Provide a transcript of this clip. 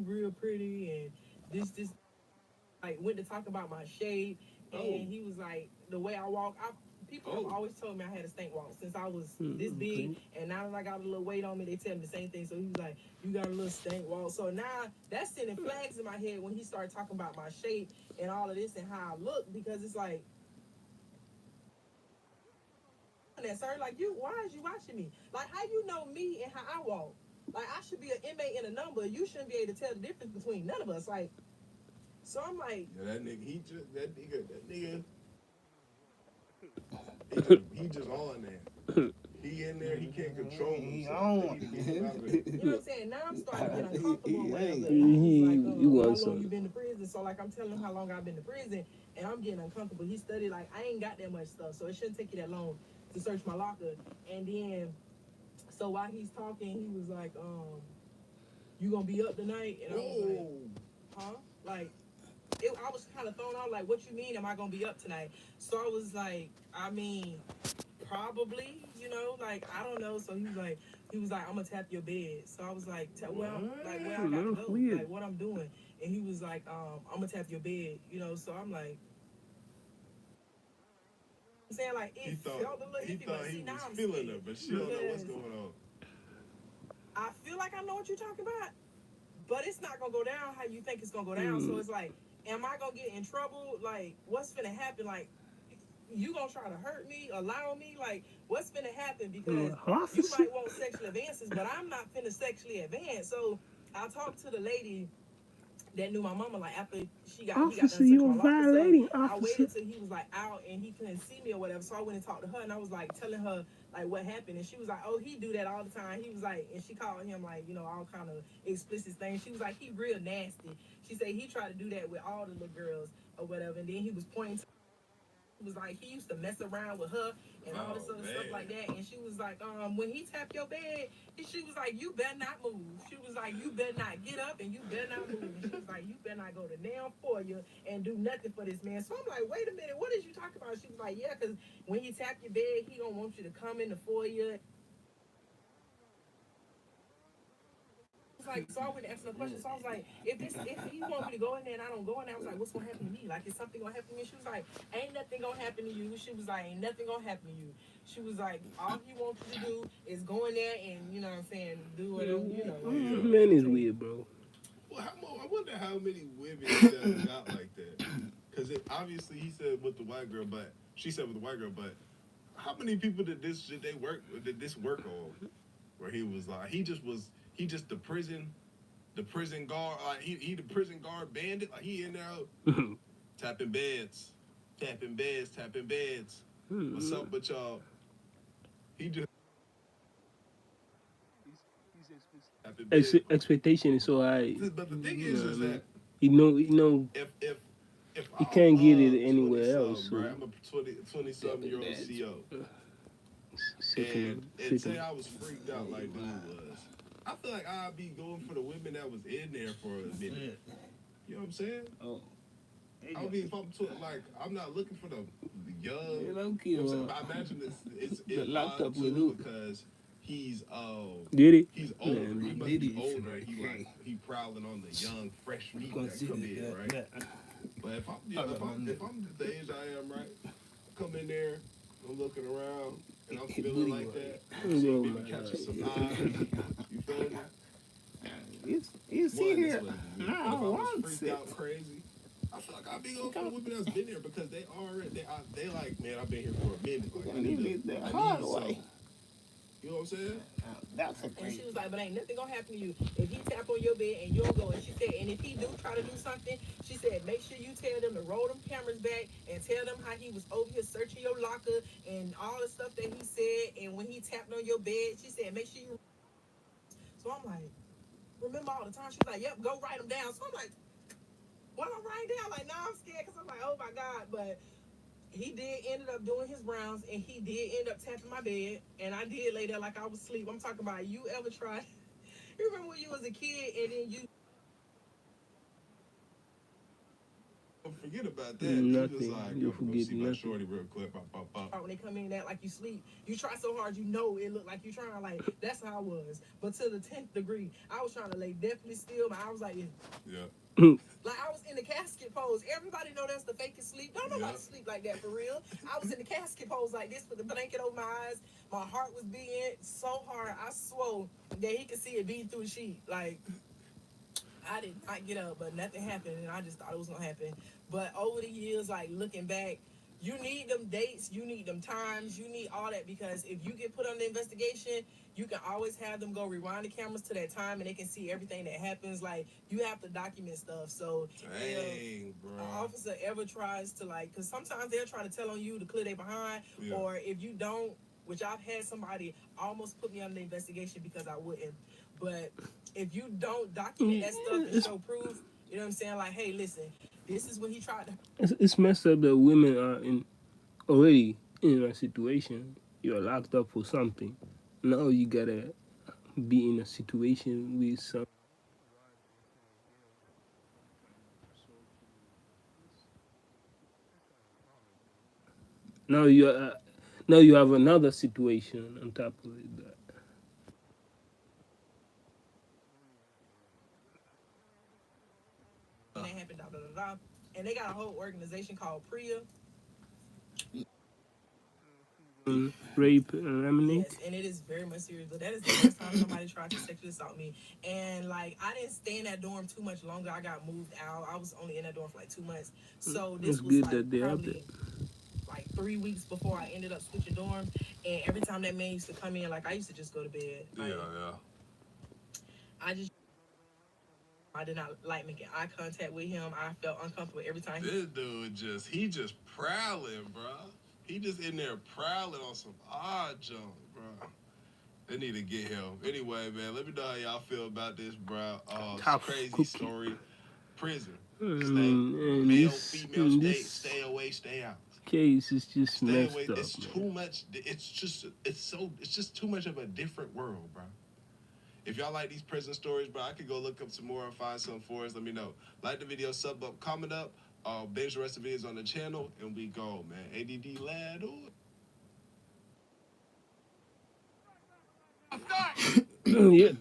real pretty, and this like went to talk about my shape, and he was like, the way I walk. People have always told me I had a stank walk since I was this big, and now that I got a little weight on me, they tell me the same thing. So he was like, "You got a little stank walk." So now that's sending flags in my head when he started talking about my shape and all of this and how I look, because it's like, that sir, like, you, why is you watching me? Like, how you know me and how I walk? Like, I should be an inmate in a number. You shouldn't be able to tell the difference between none of us. Like, so I'm like, Yeah, that nigga, he just on there. He in there, he can't control himself. They need to get him out of there. you know what I'm saying? Now I'm starting to get uncomfortable or whatever. And he's like, You how want long you some? been to prison? So like I'm telling him how long I've been to prison, and I'm getting uncomfortable. He studied like I ain't got that much stuff, so it shouldn't take you that long to search my locker. And then so while he's talking, he was like, you gonna be up tonight? And I was like, huh? Like I was kind of thrown off, like, what you mean? Am I gonna be up tonight? So I was like, I mean, probably, like I don't know. So he was like, I'm gonna tap your bed. So I was like, well, like where I got to go, Weird. like what I'm doing. And he was like, I'm gonna tap your bed, So I'm like, I'm saying like it felt a little iffy, but see now I'm feeling scared her, but she don't know what's because going on. I feel like I know what you're talking about, but it's not gonna go down how you think it's gonna go down. So it's like, am I gonna get in trouble? Like, what's gonna happen? Like, you gonna try to hurt me, allow me? Like, what's gonna happen? Because you Officer, might want sexual advances, but I'm not finna sexually advance. So I talked to the lady that knew my mama, like after he got done officer, searching you're my locker. So violating, I officer. waited till he was like out and he couldn't see me or whatever. So I went and talked to her, and I was like telling her like what happened, and she was like, oh, he do that all the time. He was like, and she called him like, all kind of explicit things. She was like, he real nasty. She said he tried to do that with all the little girls or whatever, and then he was pointing to, was like he used to mess around with her and all this other stuff like that. And she was like, when he tapped your bed, she was like, you better not move. She was like, you better not get up and you better not move. And she was like, you better not go to nail for you and do nothing for this man. So I'm like, wait a minute, what is you talking about? She was like, yeah, because when he tap your bed, he gonna want you to come in the foyer. Like, so I went to ask her a question. So I was like, if he want me to go in there and I don't go in there, I was like, what's gonna happen to me? Like, is something gonna happen to me? She was like, ain't nothing gonna happen to you. She was like, ain't nothing gonna happen to you. She was like, all he wants you to do is go in there and what I'm saying, do whatever, Man is weird, bro. Well, I wonder how many women he done got like that. Because obviously he said with the white girl, but she said with the white girl, but how many people did this work on? Where he was like, he just the prison guard, like he the prison guard bandit, like he in there tapping beds, tapping beds, tapping beds. What's up with y'all? He just tapping beds. Expectation is so high. But the thing You know what I is mean? that if You I'm can't get it 20 anywhere else. something, So right? I'm a 20 something year old CO. sickening, And say sickening. I was freaked out like dude was. I feel like I'd be going for the women that was in there for a minute. You know what I'm saying? I mean, if like, I'm not looking for the young. You know what I'm saying? But I imagine it's odd too because Did it? he's older. Man, He must be older. He prowling on the young, fresh meat that come in, right? But if I'm the age I am, right, come in there, I'm looking around, and I'm feeling like that. I'm seeing oh maybe my catching some god. eyes. You feel me? You see One, this here, wasn't me. I But if I was want freaked it. out crazy, I feel like I'd be going for the women that's been there because they already they like, man, I've been here for a minute. Like And you get the I hard need way. some. You know what I'm saying? That's a And great. she was like, but ain't nothing gonna happen to you if he tap on your bed and you don't go. And she said, and if he do try to do something, she said, make sure you tell them to roll them cameras back and tell them how he was over here searching your locker and all the stuff that he said. And when he tapped on your bed, she said, make sure you. So I'm like, remember all the time? She was like, yep, go write them down. So I'm like, what I'm writing down? Like, nah, I'm scared because I'm like, oh my God. But he did ended up doing his rounds and he did end up tapping my bed. And I did lay there like I was asleep. I'm talking about, you ever tried? You remember when you was a kid and then you forget about that. He was Nothing. like, You I'm gonna go forget see my nothing. shorty real quick. Pop, pop, pop. When they come in and act like you sleep, you try so hard, you know it look like you trying. Like that's how I was. But to the 10th degree, I was trying to lay definitely still. My I was like, Yeah. like I was in the casket pose. Everybody know that's the fakest sleep. Don't nobody sleep like that for real. I was in the casket pose like this with the blanket over my eyes. My heart was beating so hard. I swore that he could see it beating through the sheet. Like I did not get up, but nothing happened, and I just thought it was gonna happen. But over the years, like looking back, you need them dates, you need them times, you need all that because if you get put under investigation, you can always have them go rewind the cameras to that time, and they can see everything that happens. Like you have to document stuff. So Dang, if bro. an officer ever tries to because sometimes they'll try to tell on you to clear their behind, or if you don't, which I've had somebody almost put me under investigation because I wouldn't, but if you don't document that stuff and show proof, you know what I'm saying? Like, hey, listen, this is when he tried to. It's messed up that women are already in a situation. You're locked up for something. Now you gotta be in a situation with some. Now you now you have another situation on top of it. And that happened, da da da da. And they got a whole organization called PRIA. Rape and lemonade. Yes, and it is very much serious. But that is the first time somebody tried to sexually assault me. And like, I didn't stay in that dorm too much longer. I got moved out. I was only in that dorm for like 2 months. So this It's was good like that they have probably like 3 weeks before I ended up switching dorms. And every time that man used to come in, like I used to just go to bed. Like, I did not like making eye contact with him. I felt uncomfortable every time. This dude just prowling, bro. He just in there prowling on some odd junk, bro. They need to get him. Anyway, man, let me know how y'all feel about this, bro. Crazy story. Prison. Male, female, stay away, stay out. Case is just Stay messed away. up. It's too much. It's just too much of a different world, bro. If y'all like these prison stories, bro, I could go look up some more and find some for us. Let me know. Like the video, sub up, comment up. Binge the rest of the videos on the channel, and we go, man. ADD lad. Yeah.